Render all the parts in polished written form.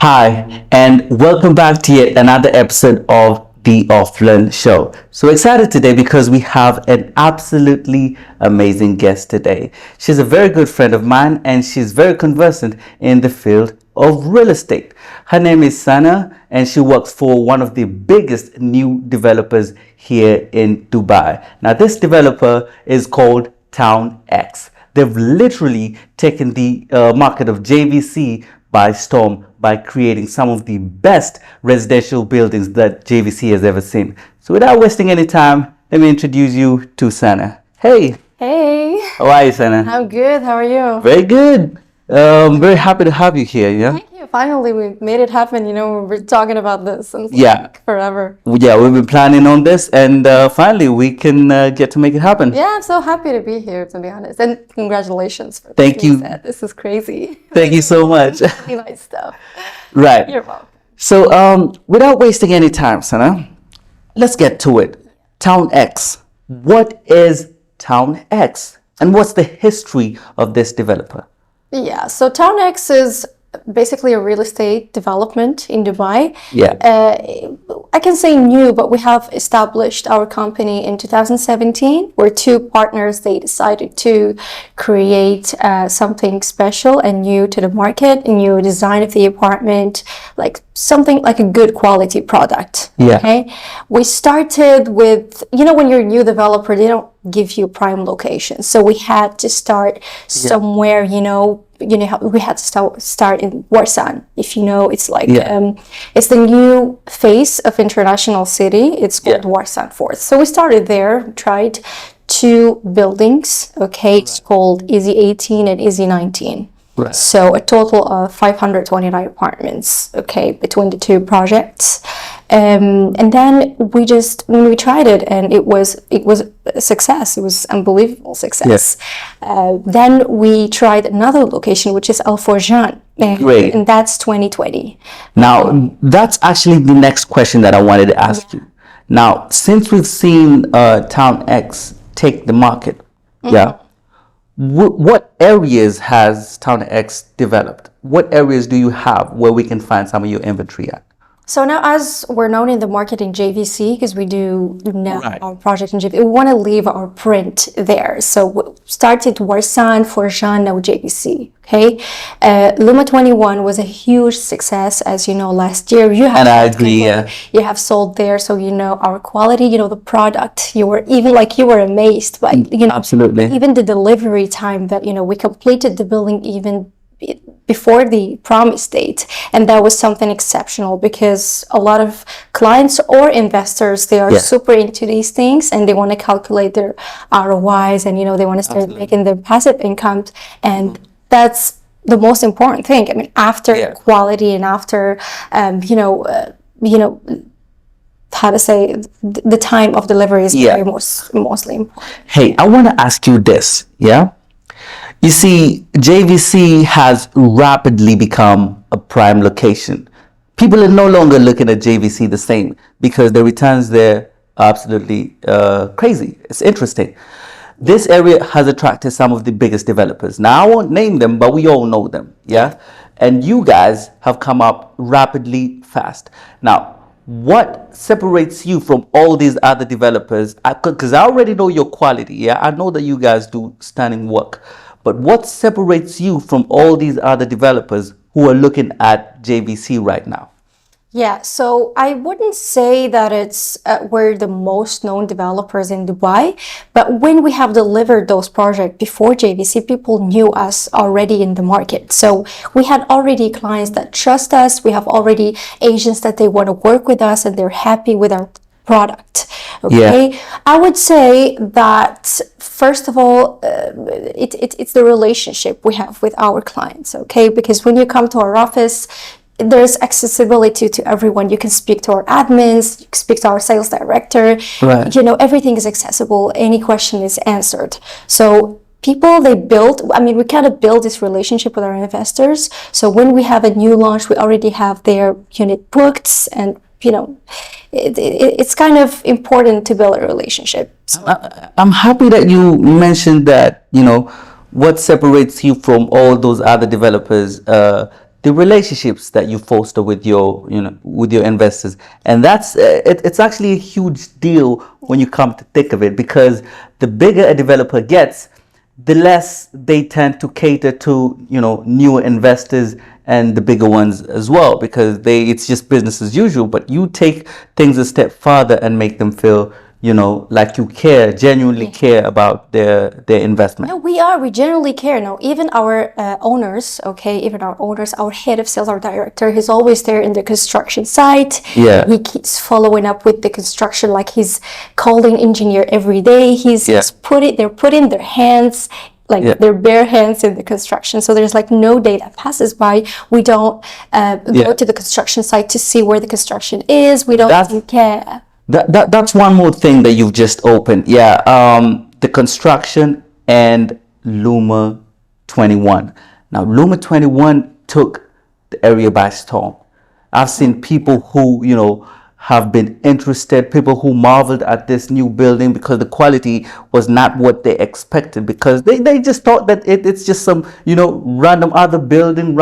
Hi, and welcome back to yet another episode of the Offline Show. So excited today because we have an absolutely amazing guest today. She's a very good friend of mine and she's very conversant in the field of real estate. Her name is Sanae and she works for one of the biggest new developers here in Dubai. Now, this developer is called Town X. They've literally taken the market of JVC by storm by creating some of the best residential buildings that JVC has ever seen. So without wasting any time, let me introduce you to Sanae. Hey, Hey, how are you, Sanae? I'm good. How are you? Very good. Very happy to have you here. Yeah. Thank you. Finally, we made it happen. We're talking about this since Yeah. forever. Yeah, we've been planning on this, and finally we can get to make it happen. Yeah, I'm so happy to be here, to be honest. And congratulations for Thank being you. set. This is crazy. Thank you so much. Really nice stuff. Right. You're welcome. So, without wasting any time, Sanae, let's get to it. Town X. What is Town X, and what's the history of this developer? Yeah, so Town X is basically a real estate development in Dubai. Yeah. I can say new, but we have established our company in 2017. We're two partners. They decided to create something special and new to the market, a new design of the apartment, like something like a good quality product. Yeah. Okay. We started with, when you're a new developer, they don't give you prime location. So we had to start somewhere, we had to start in Warsan. If you know, it's like it's the new face of international city. It's called Warsan Fourth. So we started there, tried two buildings. Okay, it's called Easy 18 and Easy 19. Right. So a total of 529 apartments, okay, between the two projects. And then when we tried it, and it was a success. It was unbelievable success. Then we tried another location, which is Al Forjan. Great. And that's 2020. Now, that's actually the next question that I wanted to ask you. Now, since we've seen Town X take the market, what areas has Town X developed? What areas do you have where we can find some of your inventory at? So now, as we're known in the market in JVC, because we do now our project in JVC, we want to leave our print there. So we started Warsan, Forjan, now JVC. Okay, Luma 21 was a huge success, as you know, last year. And I agree. You have sold there, so our quality, the product. You were amazed by Absolutely. even the delivery time that we completed the building even before the promised date, and that was something exceptional because a lot of clients or investors, they are super into these things and they want to calculate their ROIs, and they want to start making their passive income, and that's the most important thing. I mean, after quality and after how to say, the time of delivery is mostly important. Hey, I want to ask you this, You see, JVC has rapidly become a prime location. People are no longer looking at JVC the same because the returns there are absolutely crazy. It's interesting. This area has attracted some of the biggest developers. Now, I won't name them, but we all know them, And you guys have come up rapidly fast. Now, what separates you from all these other developers? Because I already know your quality, I know that you guys do stunning work. But what separates you from all these other developers who are looking at JVC right now? Yeah, so I wouldn't say that we're the most known developers in Dubai, but when we have delivered those projects before JVC, people knew us already in the market. So we had already clients that trust us. We have already agents that they want to work with us and they're happy with our product. Okay, I would say that first of all, it's the relationship we have with our clients. Okay, because when you come to our office, there's accessibility to everyone. You can speak to our admins, you can speak to our sales director. Right. Everything is accessible. Any question is answered. So people, we kind of build this relationship with our investors. So when we have a new launch, we already have their unit booked, and it's kind of important to build a relationship. So. I'm happy that you mentioned that, what separates you from all those other developers the relationships that you foster with your, with your investors. And that's it's actually a huge deal when you come to think of it, because the bigger a developer gets, the less they tend to cater to, newer investors and the bigger ones as well, because it's just business as usual. But you take things a step further and make them feel, like you genuinely care about their investment. No, we generally care. No, even our owners, our head of sales, our director, he's always there in the construction site. Yeah. He keeps following up with the construction, like he's calling engineer every day. They're putting their hands, their bare hands in the construction. So there's like no day that passes by. We don't go to the construction site to see where the construction is. We don't even care. That's one more thing that you've just opened. Yeah. The construction and Luma 21. Now, Luma 21 took the area by storm. I've seen people who, have been interested, people who marveled at this new building because the quality was not what they expected, because they just thought that it's just some, random other building,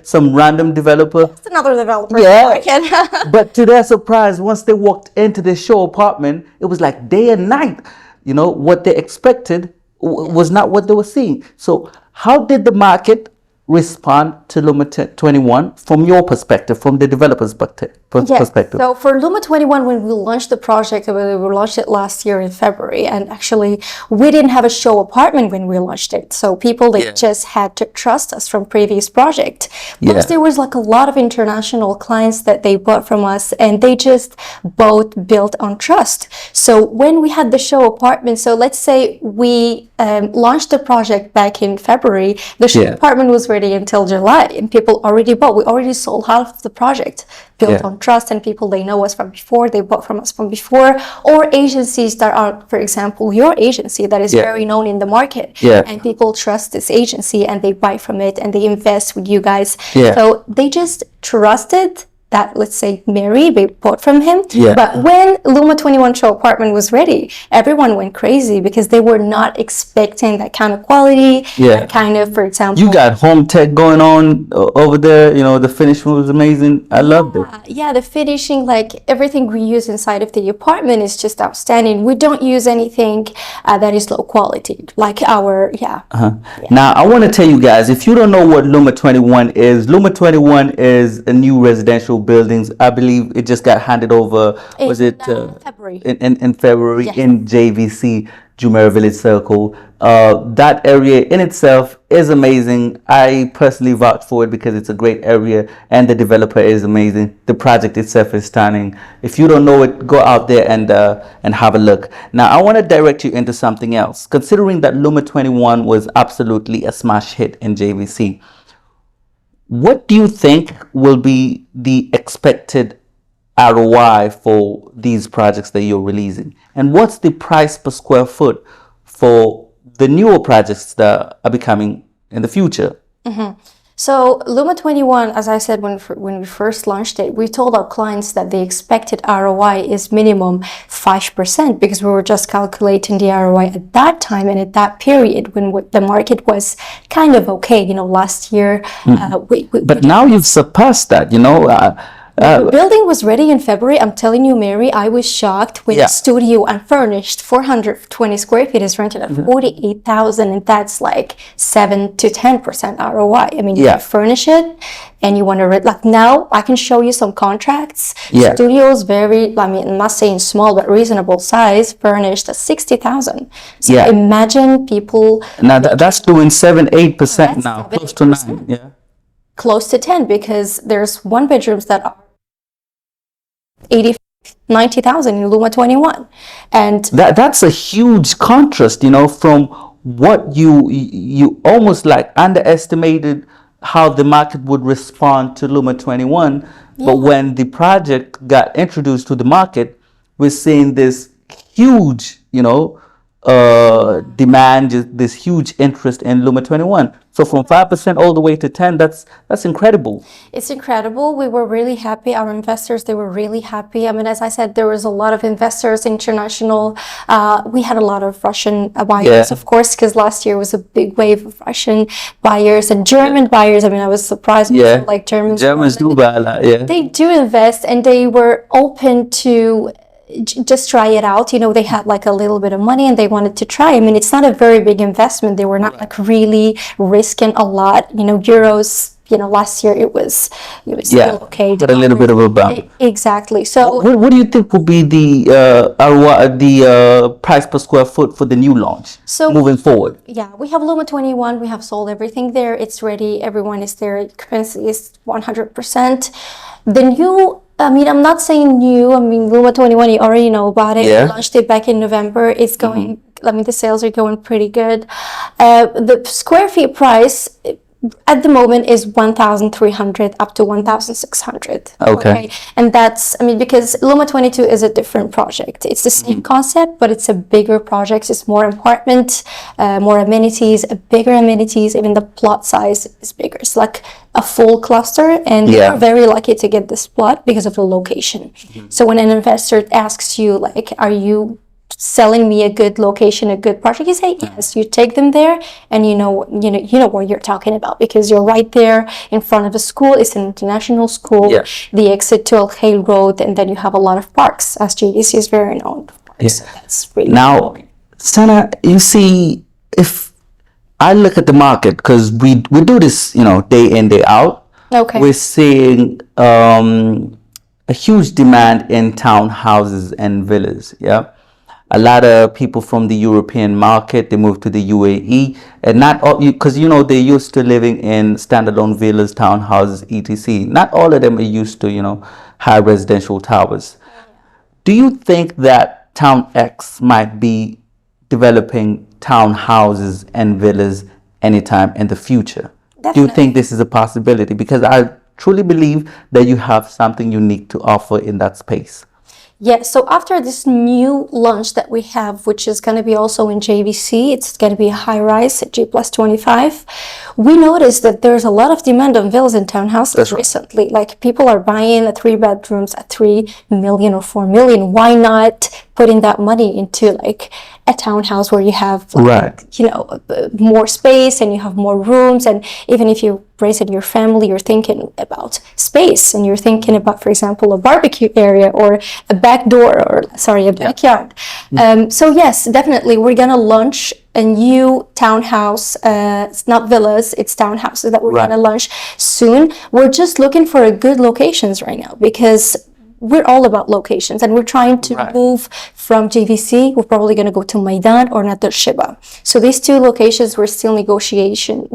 some random developer. It's another developer. Yeah. But to their surprise, once they walked into the show apartment, it was like day and night. What they expected was not what they were seeing. So how did the market respond to Luma 21 from your perspective, from the developer's perspective? So for Luma 21, when we launched the project, we launched it last year in February, and actually we didn't have a show apartment when we launched it. So people, they just had to trust us from previous project. Plus there was like a lot of international clients that they bought from us, and they just both built on trust. So when we had the show apartment, so let's say we launched the project back in February, the show apartment was ready until July, and people already bought. We already sold half of the project, built on trust, and people, they know us from before, they bought from us from before, or agencies that are, for example, your agency that is very known in the market, and people trust this agency and they buy from it and they invest with you guys. So they just trusted that, let's say, Mary, they bought from him. But when Luma 21 show apartment was ready, everyone went crazy because they were not expecting that kind of quality, that kind of, for example. You got home tech going on over there, the finish was amazing. I loved it. Yeah, the finishing, like everything we use inside of the apartment is just outstanding. We don't use anything that is low quality, like our, Now, I want to tell you guys, if you don't know what Luma 21 is is a new residential buildings. I believe it just got handed over. February? In February in JVC, Jumeirah Village Circle. That area in itself is amazing. I personally vouch for it because it's a great area and the developer is amazing. The project itself is stunning. If you don't know it, go out there and have a look. Now, I want to direct you into something else. Considering that Luma 21 was absolutely a smash hit in JVC, what do you think will be the expected ROI for these projects that you're releasing? And what's the price per square foot for the newer projects that are becoming in the future? So Luma 21, as I said, when we first launched it, we told our clients that the expected ROI is minimum 5%, because we were just calculating the ROI at that time and at that period when the market was kind of okay, last year. But now you've surpassed that, The building was ready in February. I'm telling you, Mary, I was shocked when the studio unfurnished 420 square feet is rented at 48,000, and that's like 7 to 10% ROI. I mean, you furnish it and you want to rent. Like now, I can show you some contracts. Studios very, I'm not saying small, but reasonable size, furnished at 60,000. So imagine people. Now that's doing 7-8% now, close to 9. Yeah. Close to 10, because there's one bedrooms that are 90,000 in Luma 21, and that's a huge contrast, from what you almost like underestimated how the market would respond to Luma 21. But when the project got introduced to the market, we're seeing this huge, demand, this huge interest in Luma 21. So from 5% all the way to 10, that's incredible. It's incredible. We were really happy. Our investors, they were really happy. I mean, as I said, there was a lot of investors, international. We had a lot of Russian buyers, Yeah. of course, because last year was a big wave of Russian buyers and German buyers. I mean, I was surprised. Yeah. Like Germans Do buy a lot. Yeah. they do invest, and they were open to just try it out. You know, they had like a little bit of money and they wanted to try. I mean, it's not a very big investment. They were not like really risking a lot. You know, euros. You know, last year it was still okay. But a little bit of a bump. Exactly. So What do you think will be the ROI, the price per square foot for the new launch moving forward? yeah, we have Luma 21. We have sold everything there. It's ready. Everyone is there. Occupancy is 100%. The new, I mean, I'm not saying new. I mean, Luma 21, you already know about it. Yeah. We launched it back in November. It's going, I mean, the sales are going pretty good. The square feet price at the moment is 1,300 up to 1,600. Okay. And that's, I mean, because Luma 22 is a different project. It's the same concept, but it's a bigger project. It's more apartment, more amenities, bigger amenities. Even the plot size is bigger. It's like a full cluster, and we are very lucky to get this plot because of the location. So when an investor asks you, like, are you selling me a good location, a good project, you say yes. You take them there, and you know what you're talking about, because you're right there in front of a school. It's an international school. The exit to Al Khail Road, and then you have a lot of parks, as GDC is very known for parks. So that's really now, Sana, you see, if I look at the market, because we do this, you know, day in, day out. Okay. We're seeing a huge demand in townhouses and villas. Yeah. A lot of people from the European market, they move to the UAE, and not all, because you know, they're used to living in standalone villas, townhouses, etc. Not all of them are used to, you know, high residential towers. Do you think that Town X might be developing townhouses and villas anytime in the future? Definitely. Do you think this is a possibility? Because I truly believe that you have something unique to offer in that space. Yeah, so after this new launch that we have, which is going to be also in JVC, it's going to be a high-rise G plus 25. We noticed that there's a lot of demand on villas and townhouses recently. Like, people are buying 3 bedrooms at 3 million or 4 million. Why not putting that money into like a townhouse where you have like, you know, more space and you have more rooms? And even if you're raising your family, you're thinking about space, and you're thinking about, for example, a barbecue area or a back door, or sorry, a backyard. So yes, definitely, we're gonna launch a new townhouse. It's not villas, it's townhouses that we're gonna launch soon. We're just looking for a good locations right now, because we're all about locations, and we're trying to move from JVC. We're probably going to go to Maidan or Nader Shiba. So these two locations, we're still negotiating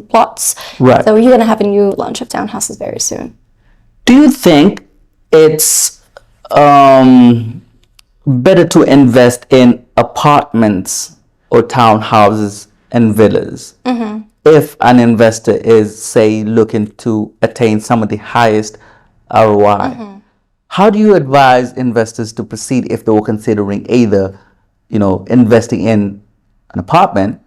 plots. So you're going to have a new launch of townhouses very soon. Do you think it's better to invest in apartments or townhouses and villas if an investor is, say, looking to attain some of the highest ROI? How do you advise investors to proceed if they were considering either, you know, investing in an apartment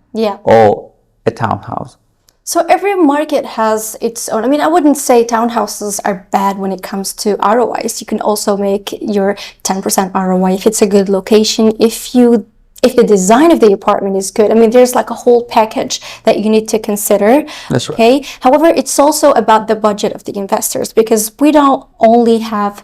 or a townhouse? So every market has its own. I mean, I wouldn't say townhouses are bad when it comes to ROIs. You can also make your 10% ROI if it's a good location, if the design of the apartment is good. I mean, there's like a whole package that you need to consider. That's right. Okay. However, it's also about the budget of the investors, because we don't only have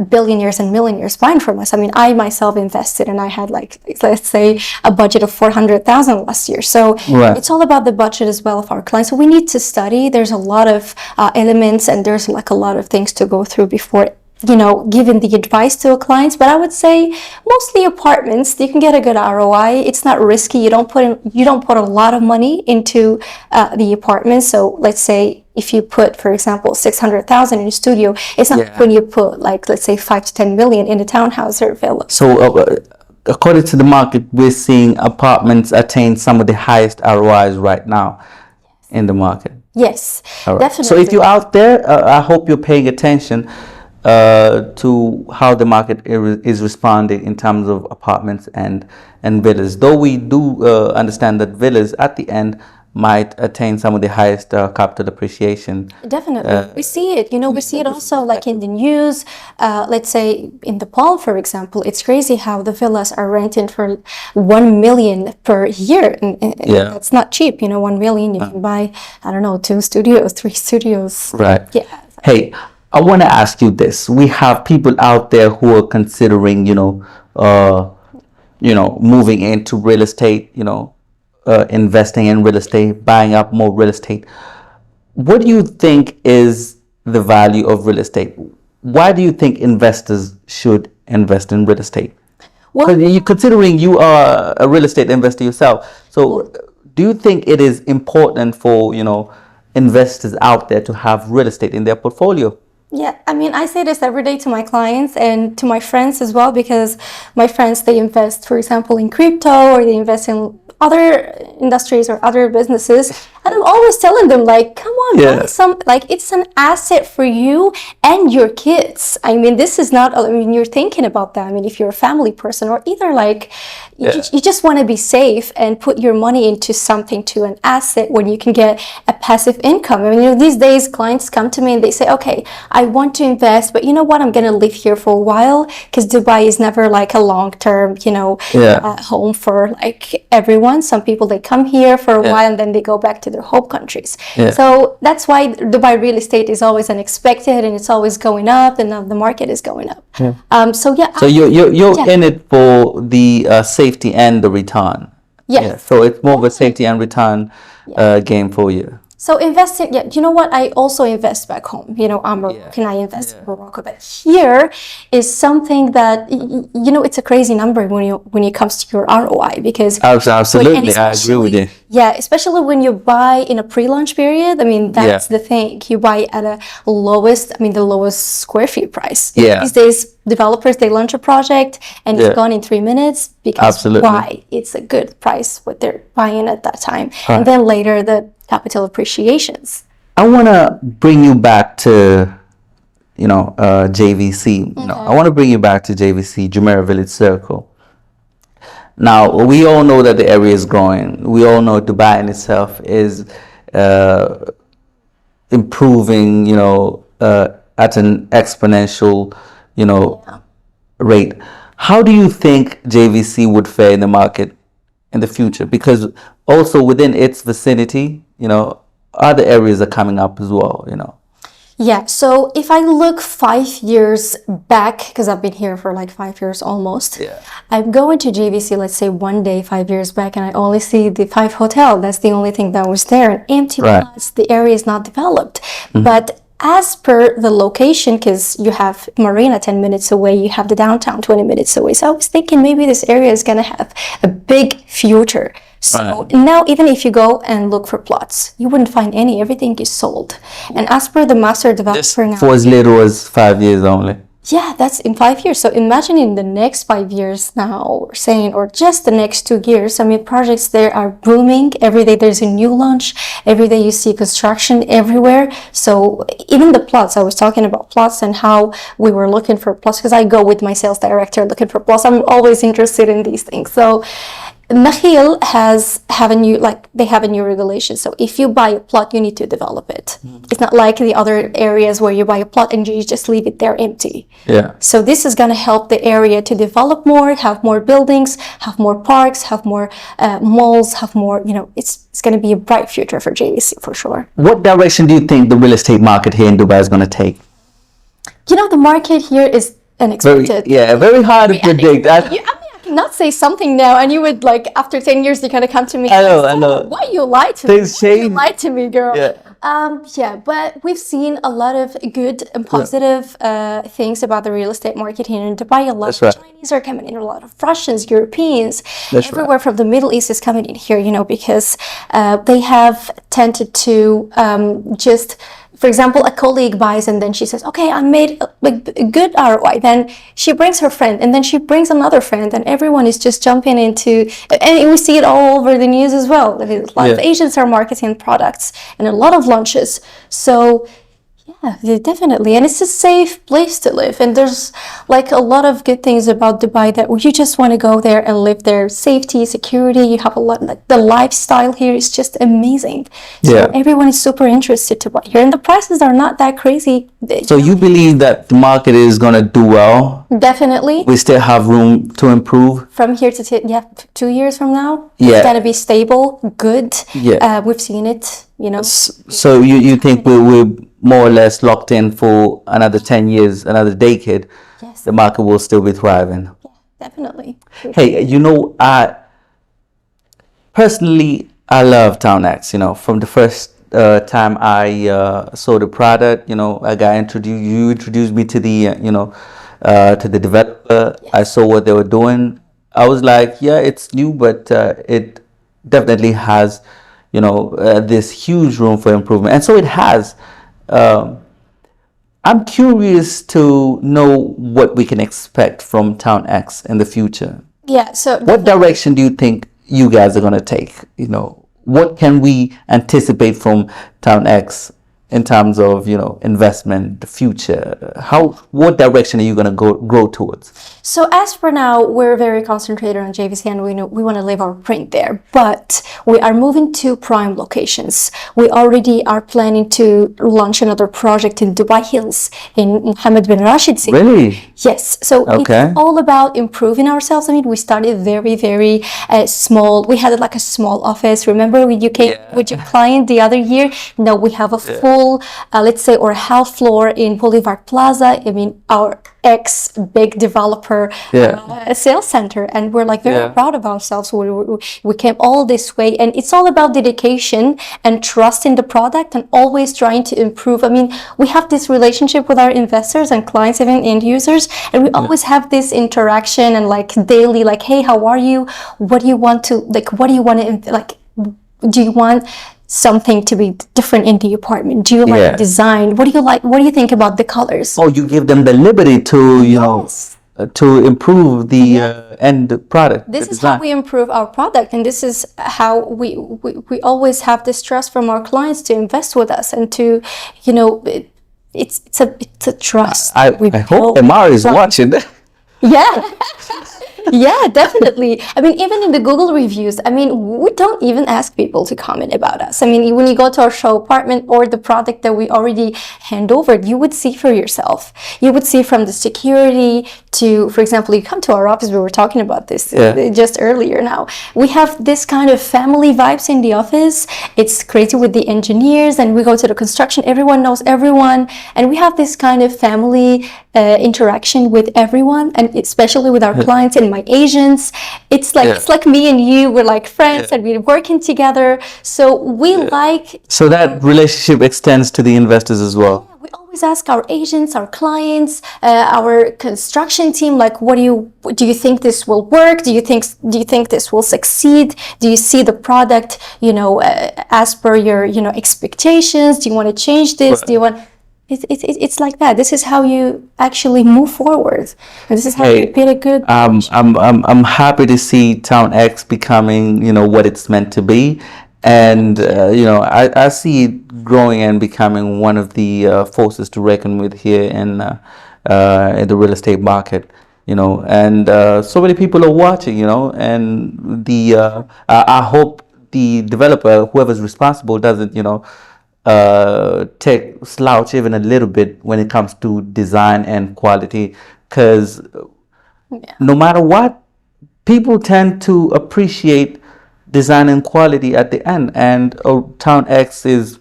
billionaires and millionaires buying from us. I mean, I myself invested, and I had, like, let's say, a budget of 400,000 last year. So it's all about the budget as well of our clients. So we need to study. There's a lot of elements, and there's like a lot of things to go through before, you know, giving the advice to a client. But I would say mostly apartments, you can get a good ROI. It's not risky. You don't put a lot of money into the apartment. So let's say if you put, for example, 600,000 in a studio, it's not when you put, like, let's say 5 to 10 million in a townhouse or a villa. So according to the market, we're seeing apartments attain some of the highest ROIs right now in the market. Yes, definitely. So if you're out there, I hope you're paying attention. to how the market is responding in terms of apartments and villas. Though we do understand that villas at the end might attain some of the highest capital appreciation. Definitely. We see it, we see it also like in the news. Let's say in the Palm, for example, it's crazy how the villas are renting for 1 million per year. And Yeah. that's not cheap, 1 million. You can buy, I don't know, 2 studios, 3 studios. Right. Yeah. Hey, I want to ask you this. We have people out there who are considering, moving into real estate, investing in real estate, buying up more real estate. What do you think is the value of real estate? Why do you think investors should invest in real estate? Well, Considering you are a real estate investor yourself, so do you think it is important for, investors out there to have real estate in their portfolio? yeah, I mean, I say this every day to my clients and to my friends as well, because my friends, they invest, for example, in crypto, or they invest in other industries or other businesses. And I'm always telling them, like, come on, buy some, like, it's an asset for you and your kids. I mean, this is not, I mean, you're thinking about that. I mean, if you're a family person, or either like, you just want to be safe and put your money into something, to an asset, when you can get a passive income. I mean, these days clients come to me and they say, okay, I want to invest, but you know what, I'm going to live here for a while, because Dubai is never like a long-term, home for like everyone. Some people, they come here for a while and then they go back to their home countries. So that's why Dubai real estate is always unexpected, and it's always going up, and the market is going up. So you're in it for the safety and the return. So it's more of a safety and return game for you. So investing, you know what? I also invest back home. I'm Moroccan, I invest in Morocco, but here is something that it's a crazy number when it comes to your ROI, because absolutely, I agree with you. Yeah, especially when you buy in a pre-launch period. I mean, that's the thing. You buy at the lowest square feet price. These days, developers, they launch a project and it's gone in 3 minutes, because why? It's a good price what they're buying at that time, and then later the capital appreciations. I want to bring you back to, JVC. I want to bring you back to JVC, Jumeirah Village Circle. Now, we all know that the area is growing. We all know Dubai in itself is improving, at an exponential, rate. How do you think JVC would fare in the market in the future? Because also within its vicinity, other areas are coming up as well, Yeah, so if I look 5 years back, because I've been here for like 5 years almost, I'm going to JVC, let's say one day 5 years back, and I only see the 5 hotel. That's the only thing that was there, and empty plots. The area is not developed. But as per the location, because you have Marina 10 minutes away, you have the downtown 20 minutes away. So I was thinking maybe this area is going to have a big future. So now, even if you go and look for plots, you wouldn't find any. Everything is sold. And as per the master developer now, for as little as 5 years only. Yeah, that's in 5 years. So imagine in the next 5 years now, or just the next 2 years, I mean, projects there are booming. Every day there's a new launch. Every day you see construction everywhere. So even the plots, I was talking about plots and how we were looking for plots, because I go with my sales director looking for plots. I'm always interested in these things. So Nakhil have a new regulation. So if you buy a plot, you need to develop it. It's not like the other areas where you buy a plot and you just leave it there empty. So this is going to help the area to develop more, have more buildings, have more parks, have more malls, have more, it's going to be a bright future for JVC for sure. What direction do you think the real estate market here in Dubai is going to take? The market here is unexpected. Very hard to predict. Not say something now, and you would after 10 years, you're gonna come to me. I know. Why you lied to me? Things change. You lied to me, girl. But we've seen a lot of good and positive things about the real estate market here in Dubai. A lot of Chinese are coming in, a lot of Russians, Europeans, everywhere from the Middle East is coming in here, because they have tended to just. For example, a colleague buys and then she says, okay, I made a good ROI. Then she brings her friend and then she brings another friend, and everyone is just jumping into, and we see it all over the news as well. A lot of Asians are marketing products and a lot of launches. So Yeah, definitely. And it's a safe place to live. And there's like a lot of good things about Dubai that you just want to go there and live there. Safety, security, you have a lot, like the lifestyle here is just amazing. So Yeah. everyone is super interested to buy here. And the prices are not that crazy. So you believe that the market is gonna do well? Definitely. We still have room to improve. From here to, yeah, 2 years from now, Yeah. it's going to be stable, good. Yeah. We've seen it, you know. So you think we're more or less locked in for another 10 years, another decade? Yes. The market will still be thriving. Yeah, definitely. Hey, I personally, I love Town X. From the first time I saw the product, I got introduced. You introduced me to the, to the developer. I saw what they were doing. I was like, yeah, it's new, but it definitely has, this huge room for improvement, and so it has. Um, I'm curious to know what we can expect from Town X in the future. Yeah, so What direction do you think you guys are going to take? What can we anticipate from Town X in terms of, investment, the future? What direction are you going to grow towards? So as for now, we're very concentrated on JVC and we know we want to leave our print there, but we are moving to prime locations. We already are planning to launch another project in Dubai Hills in Mohammed bin Rashid City. Really? Yes. So Okay. it's all about improving ourselves. I mean, we started very, very small. We had like a small office. Remember when you came with your client the other year? No, we have a full, let's say, or half floor in Boulevard Plaza. I mean, our ex-big developer sales center, and we're like very proud of ourselves. We came all this way, and it's all about dedication and trust in the product and always trying to improve. I mean, we have this relationship with our investors and clients, even end users, and we always have this interaction and like daily, like, hey, how are you? What do you want to like? What do you want to like? Do you want something to be different in the apartment? Do you like design? What do you like? What do you think about the colors? Oh, you give them the liberty to, to improve the end product. This is how we improve our product, and this is how we always have this trust from our clients to invest with us and to, it's a trust. I hope Amar is watching. Yeah. Yeah, definitely. I mean, even in the Google reviews, I mean, we don't even ask people to comment about us. I mean, when you go to our show apartment or the product that we already hand over, you would see for yourself. You would see from the security to, for example, you come to our office, we were talking about this just earlier now. We have this kind of family vibes in the office. It's crazy with the engineers, and we go to the construction, everyone knows everyone, and we have this kind of family interaction with everyone, and especially with our clients and my agents. It's like me and you, we're like friends and we're working together. So we like. So that relationship extends to the investors as well. We always ask our agents, our clients, our construction team, like, do you think this will work? Do you think this will succeed? Do you see the product, as per your, expectations? Do you want to change this? Do you want? It's like that. This is how you actually move forward, and this is how you build a good. I'm happy to see Town X becoming, what it's meant to be, and I see it growing and becoming one of the forces to reckon with here in the real estate market. And so many people are watching. And I hope the developer, whoever's responsible, doesn't take slouch even a little bit when it comes to design and quality, because no matter what, people tend to appreciate design and quality at the end, and Town X is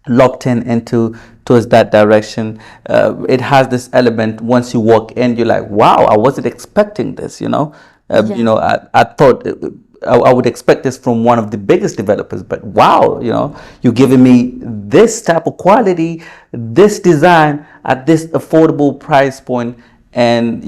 locked towards that direction. It has this element. Once you walk in, you're like, wow, I wasn't expecting this. I thought I would expect this from one of the biggest developers, but wow, you're giving me this type of quality, this design at this affordable price point, and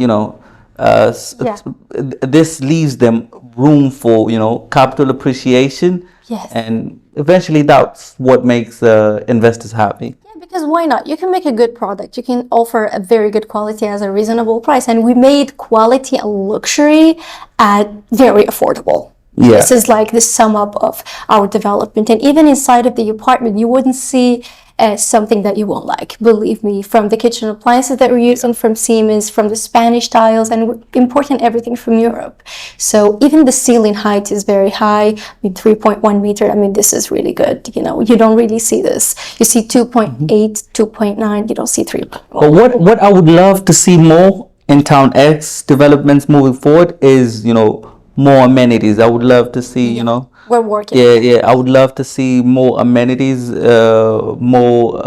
this leaves them room for capital appreciation. Yes. And eventually that's what makes investors happy. Because why not? You can make a good product. You can offer a very good quality at a reasonable price, and we made quality and luxury at very affordable. Yeah. This is like the sum up of our development, and even inside of the apartment, you wouldn't see something that you won't like. Believe me, from the kitchen appliances that we're using, from Siemens, from the Spanish tiles, and we're importing everything from Europe. So even the ceiling height is very high. I mean, 3.1 meter. I mean, this is really good. You know, you don't really see this. You see 2.8, 2.9. You don't see 3. But what I would love to see more in Town X developments moving forward is, you know, more amenities. I would love to see, you know. We're working. Yeah. I would love to see more amenities, more.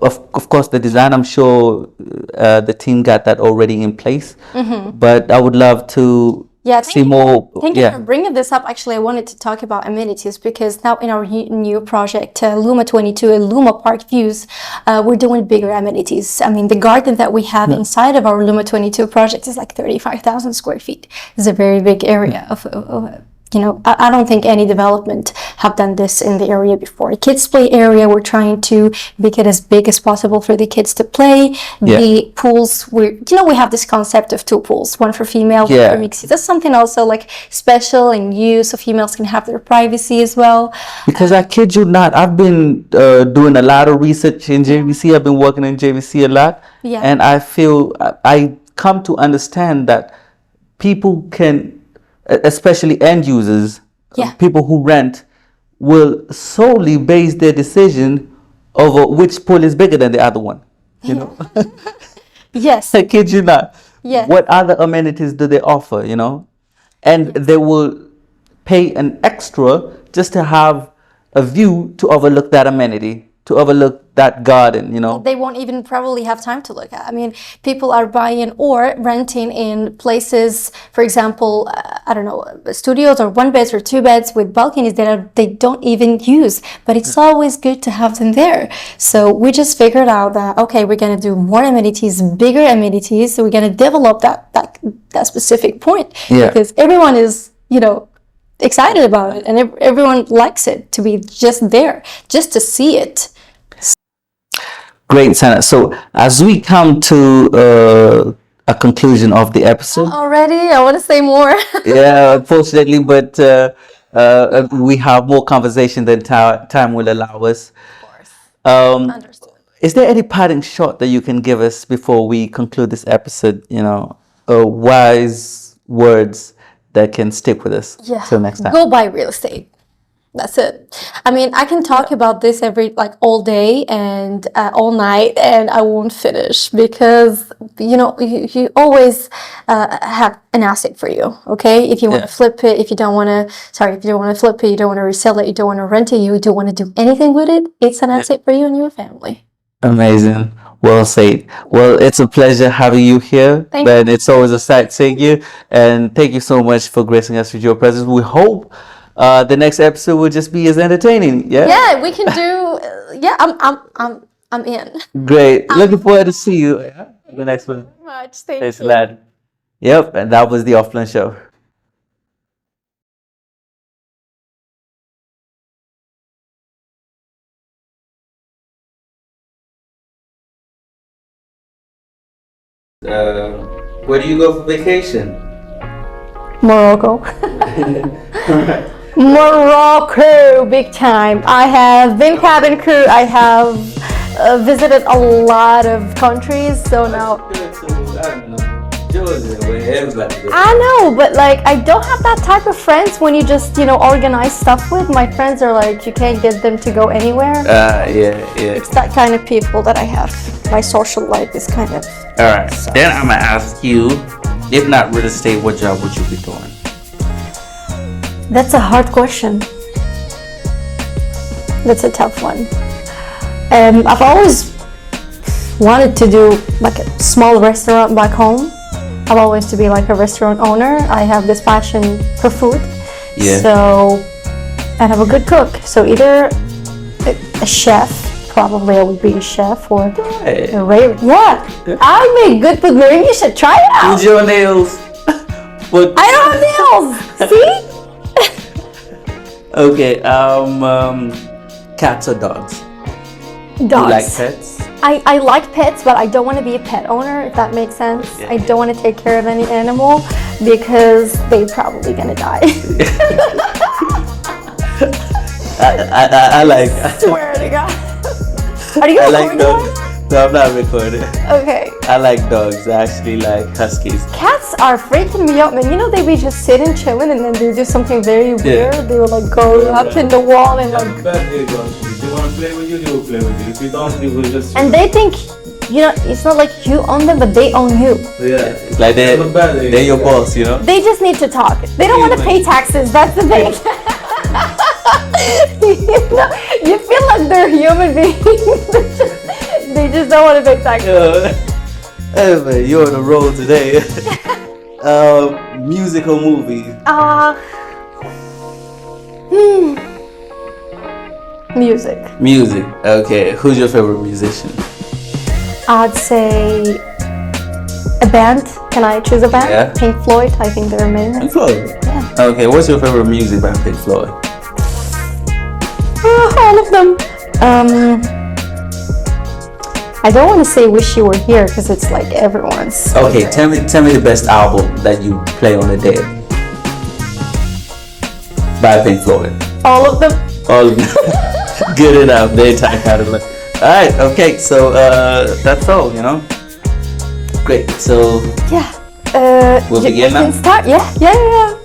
Of course, the design. I'm sure the team got that already in place. But I would love to see more. Thank you for bringing this up. Actually, I wanted to talk about amenities because now in our new project, Luma 22 and Luma Park Views, we're doing bigger amenities. I mean, the garden that we have inside of our Luma 22 project is like 35,000 square feet. It's a very big area of you know, I don't think any development have done this in the area before. Kids play area, we're trying to make it as big as possible for the kids to play. The pools, we have this concept of 2 pools, one for female, one for mixed. That's something also like special and new, so females can have their privacy as well. Because I kid you not, I've been doing a lot of research in JVC. I've been working in JVC a lot. And I feel, I come to understand that people can, especially end users, people who rent, will solely base their decision over which pool is bigger than the other one. You know? Yes. I kid you not. Yes. What other amenities do they offer, you know? And they will pay an extra just to have a view to overlook that amenity, to overlook that garden, you know. They won't even probably have time to look at. I mean, people are buying or renting in places, for example, I don't know, studios or 1 beds or 2 beds with balconies that they don't even use, but it's always good to have them there. So we just figured out that, okay, we're going to do more amenities, bigger amenities. So we're going to develop that specific point because everyone is, you know, excited about it and everyone likes it to be just there, just to see it. Great, Sanae. So as we come to a conclusion of the episode. Already? I want to say more. Yeah, unfortunately, but we have more conversation than time will allow us. Of course. Understood. Is there any parting shot that you can give us before we conclude this episode? You know, wise words that can stick with us till next time. Go buy real estate. That's it. I mean, I can talk about this all day and all night, and I won't finish because, you know, you always have an asset for you, okay? If you want to flip it, if you don't want to flip it, you don't want to resell it, you don't want to rent it, you don't want to do anything with it, it's an asset for you and your family. Amazing. Well said. Well, it's a pleasure having you here. Thank you. It's always a sight seeing you. And thank you so much for gracing us with your presence. We hope the next episode will just be as entertaining. Yeah, we can do. I'm in. Great. Looking forward to see you. The next one. Thank you very much. Thank Thanks, you. lad. Yep, and that was the Offline Show. Where do you go for vacation? Morocco. Morocco, big time. I have been cabin crew. I have visited a lot of countries. So now I know, but like I don't have that type of friends when you just organize stuff with. My friends are like you can't get them to go anywhere. It's that kind of people that I have. My social life is kind of. All right. So. Then I'm gonna ask you, if not real estate, what job would you be doing? That's a hard question. That's a tough one. I've always wanted to do like a small restaurant back home. I've always to be like a restaurant owner. I have this passion for food. Yeah. So, and I'm a good cook. So either a chef, probably I would be a chef, or a raver. Yeah, I make good food. You should try it out. Use your nails. I don't have nails. See? Okay, cats or dogs? Dogs. You like pets? I like pets, but I don't want to be a pet owner, if that makes sense. Yeah. I don't want to take care of any animal because they're probably gonna die. I like. Swear to God. Are you I like recording? dogs. No, I'm not recording. Okay. I like dogs. I actually like huskies. Cats are freaking me out, man. You know, they be just sitting, chilling, and then they do something very weird. They will like go up in the wall and like. If they want to play with you, they will play with you. If you don't, they will just. And they think, you know, it's not like you own them, but they own you. Yeah. Like they're your boss, you know? They just need to talk. They don't want to pay taxes. That's the thing. You know, you feel like they're human beings. They just don't want to pay taxes. Hey man, you're on the road today. Musical movie. Music. Music. Okay, who's your favorite musician? I'd say a band. Can I choose a band? Yeah. Pink Floyd. I think they're amazing. Pink Floyd. Yeah. Okay, what's your favorite music by Pink Floyd? All of them. I don't want to say "Wish You Were Here" because it's like everyone's. Okay, tell me the best album that you play on a day. By Pink Floyd. All of them. All of them. Good enough. They type out of it. Alright, okay, so that's all, you know? Great, so Yeah. we'll you begin now? can start. Yeah.